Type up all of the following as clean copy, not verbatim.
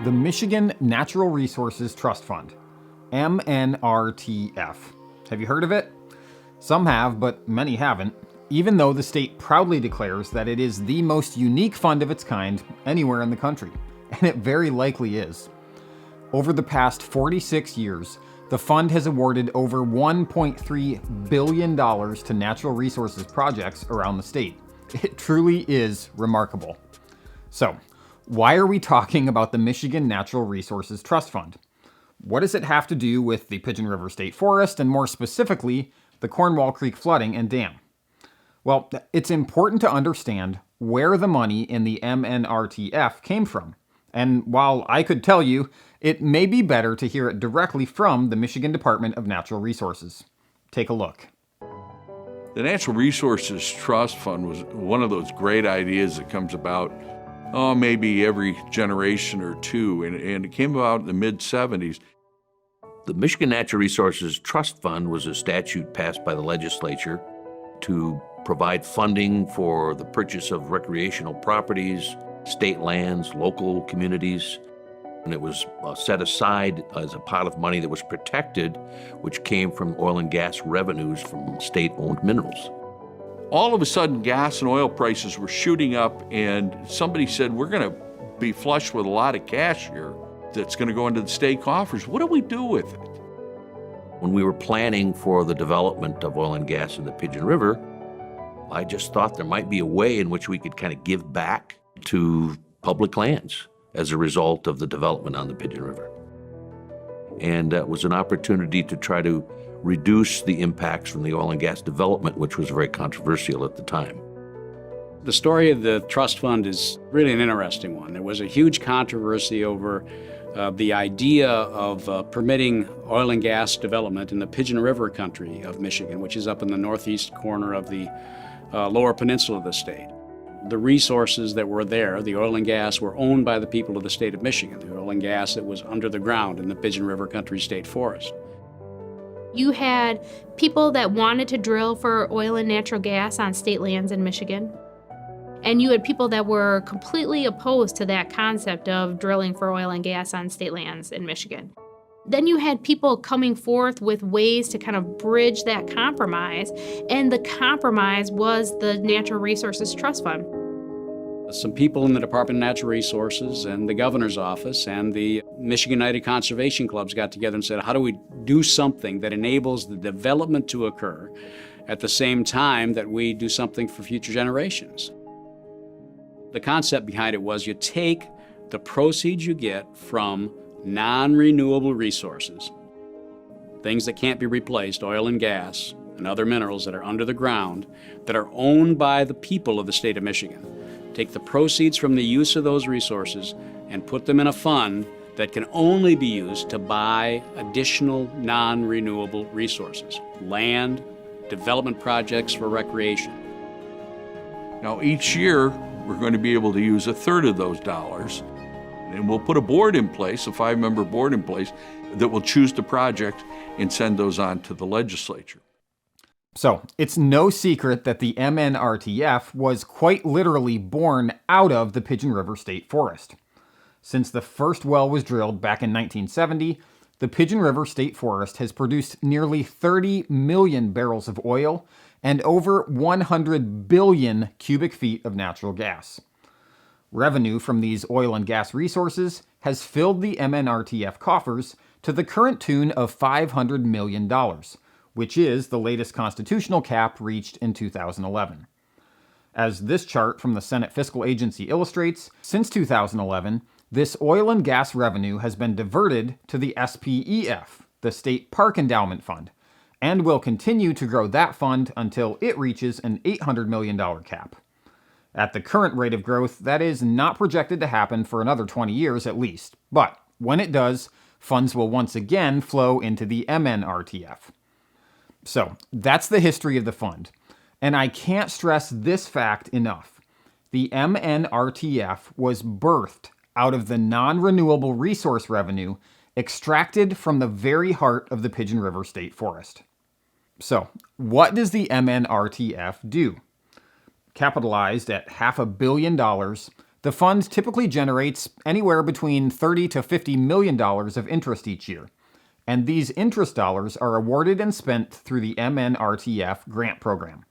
the Michigan Natural Resources Trust Fund, MNRTF. Have you heard of it? Some have, but many haven't, even though the state proudly declares that it is the most unique fund of its kind anywhere in the country, and it very likely is. Over the past 46 years, the fund has awarded over $1.3 billion to natural resources projects around the state. It truly is remarkable. So, why are we talking about the Michigan Natural Resources Trust Fund? What does it have to do with the Pigeon River State Forest, and more specifically, the Cornwall Creek flooding and dam? Well, it's important to understand where the money in the MNRTF came from. And while I could tell you, it may be better to hear it directly from the Michigan Department of Natural Resources. Take a look. The Natural Resources Trust Fund was one of those great ideas that comes about maybe every generation or two, and it came about in the mid-'70s. The Michigan Natural Resources Trust Fund was a statute passed by the legislature to provide funding for the purchase of recreational properties, state lands, local communities, and it was set aside as a pot of money that was protected, which came from oil and gas revenues from state-owned minerals. All of a sudden, gas and oil prices were shooting up, and somebody said, we're going to be flush with a lot of cash here that's going to go into the state coffers. What do we do with it? When we were planning for the development of oil and gas in the Pigeon River, I just thought there might be a way in which we could kind of give back to public lands as a result of the development on the Pigeon River. And that was an opportunity to try to reduce the impacts from the oil and gas development, which was very controversial at the time. The story of the trust fund is really an interesting one. There was a huge controversy over the idea of permitting oil and gas development in the Pigeon River country of Michigan, which is up in the northeast corner of the lower peninsula of the state. The resources that were there, the oil and gas, were owned by the people of the state of Michigan, the oil and gas that was under the ground in the Pigeon River Country State Forest. You had people that wanted to drill for oil and natural gas on state lands in Michigan. And you had people that were completely opposed to that concept of drilling for oil and gas on state lands in Michigan. Then you had people coming forth with ways to kind of bridge that compromise, and the compromise was the Natural Resources Trust Fund. Some people in the Department of Natural Resources and the governor's office and the Michigan United Conservation Clubs got together and said, how do we do something that enables the development to occur at the same time that we do something for future generations? The concept behind it was you take the proceeds you get from non-renewable resources, things that can't be replaced, oil and gas and other minerals that are under the ground that are owned by the people of the state of Michigan. Take the proceeds from the use of those resources and put them in a fund that can only be used to buy additional non-renewable resources, land, development projects for recreation. Now, each year, we're going to be able to use a third of those dollars, and we'll put a board in place, a 5-member board in place, that will choose the project and send those on to the legislature. So, it's no secret that the MNRTF was quite literally born out of the Pigeon River State Forest. Since the first well was drilled back in 1970, the Pigeon River State Forest has produced nearly 30 million barrels of oil and over 100 billion cubic feet of natural gas. Revenue from these oil and gas resources has filled the MNRTF coffers to the current tune of $500 million, which is the latest constitutional cap reached in 2011. As this chart from the Senate Fiscal Agency illustrates, since 2011, this oil and gas revenue has been diverted to the SPEF, the State Park Endowment Fund, and will continue to grow that fund until it reaches an $800 million cap. At the current rate of growth, that is not projected to happen for another 20 years at least, but when it does, funds will once again flow into the MNRTF. So, that's the history of the fund. And I can't stress this fact enough. The MNRTF was birthed out of the non-renewable resource revenue extracted from the very heart of the Pigeon River State Forest. So, what does the MNRTF do? Capitalized at $500 million, The fund typically generates anywhere between $30 to $50 million of interest each year, and these interest dollars are awarded and spent through the MNRTF grant program.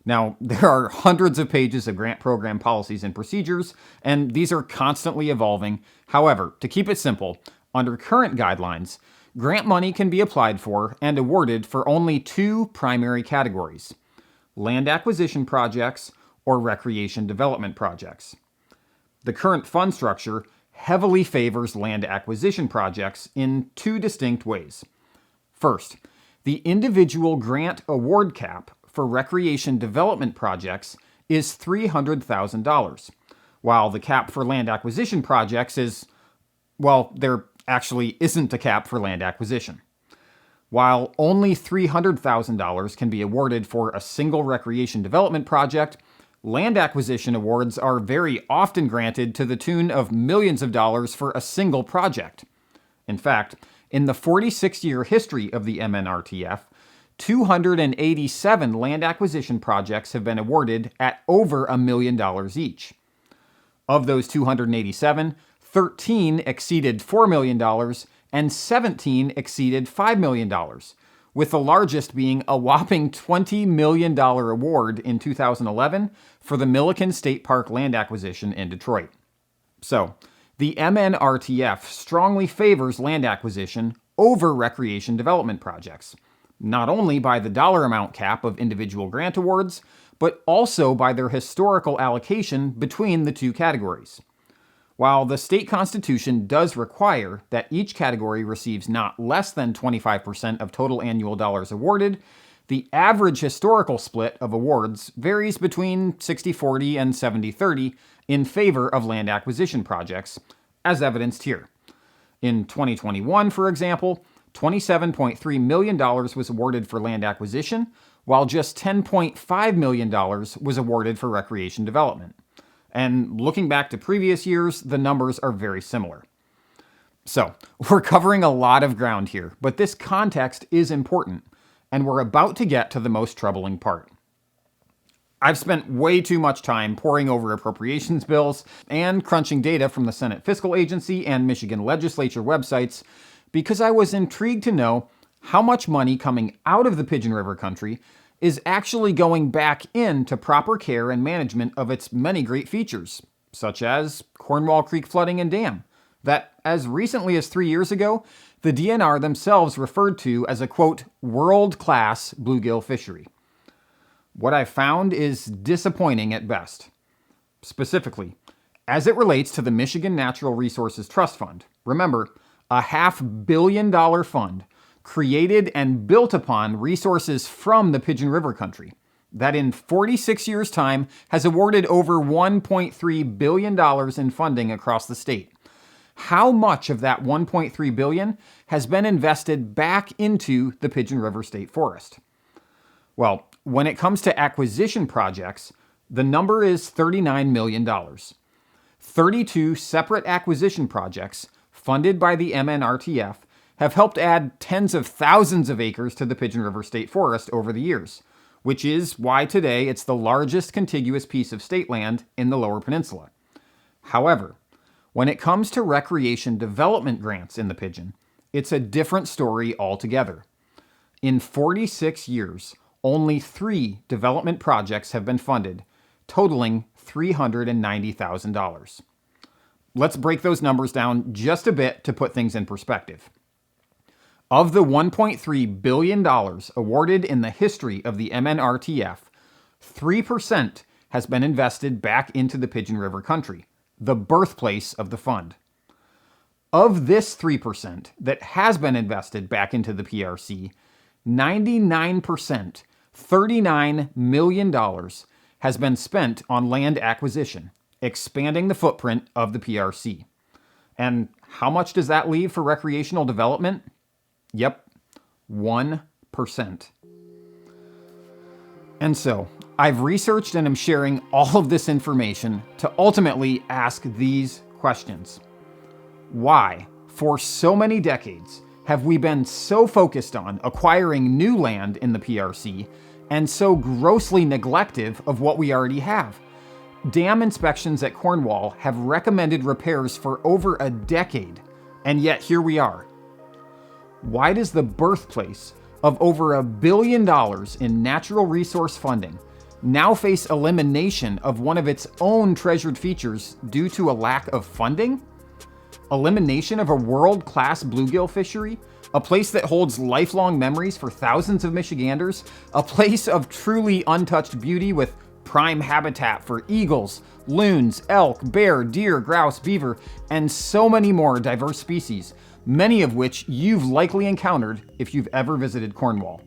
Now, there are hundreds of pages of grant program policies and procedures, and these are constantly evolving. However, to keep it simple, under current guidelines, grant money can be applied for and awarded for only two primary categories: land acquisition projects or recreation development projects. The current fund structure heavily favors land acquisition projects in two distinct ways. First, the individual grant award cap for recreation development projects is $300,000, while the cap for land acquisition projects is, well, there actually isn't a cap for land acquisition. While only $300,000 can be awarded for a single recreation development project, land acquisition awards are very often granted to the tune of millions of dollars for a single project. In fact, in the 46-year history of the MNRTF, 287 land acquisition projects have been awarded at over $1 million each. Of those 287, 13 exceeded $4 million and 17 exceeded $5 million, with the largest being a whopping $20 million award in 2011 for the Milliken State Park land acquisition in Detroit. So, the MNRTF strongly favors land acquisition over recreation development projects, not only by the dollar amount cap of individual grant awards, but also by their historical allocation between the two categories. While the state constitution does require that each category receives not less than 25% of total annual dollars awarded, the average historical split of awards varies between 60-40 and 70-30 in favor of land acquisition projects, as evidenced here. In 2021, for example, $27.3 million was awarded for land acquisition, while just $10.5 million was awarded for recreation development. And looking back to previous years, the numbers are very similar. So, we're covering a lot of ground here, but this context is important, and we're about to get to the most troubling part. I've spent way too much time poring over appropriations bills and crunching data from the Senate Fiscal Agency and Michigan Legislature websites because I was intrigued to know how much money coming out of the Pigeon River country is actually going back into proper care and management of its many great features, such as Cornwall Creek flooding and dam, that as recently as 3 years ago, the DNR themselves referred to as a, quote, world-class bluegill fishery. What I found is disappointing at best. Specifically, as it relates to the Michigan Natural Resources Trust Fund, remember, a $500 million fund created and built upon resources from the Pigeon River country, that in 46 years' time has awarded over $1.3 billion in funding across the state. How much of that $1.3 billion has been invested back into the Pigeon River State Forest? Well, when it comes to acquisition projects, the number is $39 million. 32 separate acquisition projects funded by the MNRTF have helped add tens of thousands of acres to the Pigeon River State Forest over the years, which is why today it's the largest contiguous piece of state land in the Lower Peninsula. However, when it comes to recreation development grants in the Pigeon, it's a different story altogether. In 46 years, only 3 development projects have been funded, totaling $390,000. Let's break those numbers down just a bit to put things in perspective. Of the $1.3 billion awarded in the history of the MNRTF, 3% has been invested back into the Pigeon River country, the birthplace of the fund. Of this 3% that has been invested back into the PRC, 99%, $39 million, has been spent on land acquisition, expanding the footprint of the PRC. And how much does that leave for recreational development? Yep, 1%. And so, I've researched and am sharing all of this information to ultimately ask these questions. Why, for so many decades, have we been so focused on acquiring new land in the PRC and so grossly neglective of what we already have? Dam inspections at Cornwall have recommended repairs for over a decade, and yet here we are. Why does the birthplace of over $1 billion in natural resource funding now face elimination of one of its own treasured features due to a lack of funding? Elimination of a world-class bluegill fishery, a place that holds lifelong memories for thousands of Michiganders, a place of truly untouched beauty with prime habitat for eagles, loons, elk, bear, deer, grouse, beaver, and so many more diverse species, many of which you've likely encountered if you've ever visited Cornwall.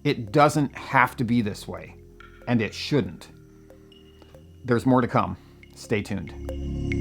It doesn't have to be this way, and it shouldn't. There's more to come. Stay tuned.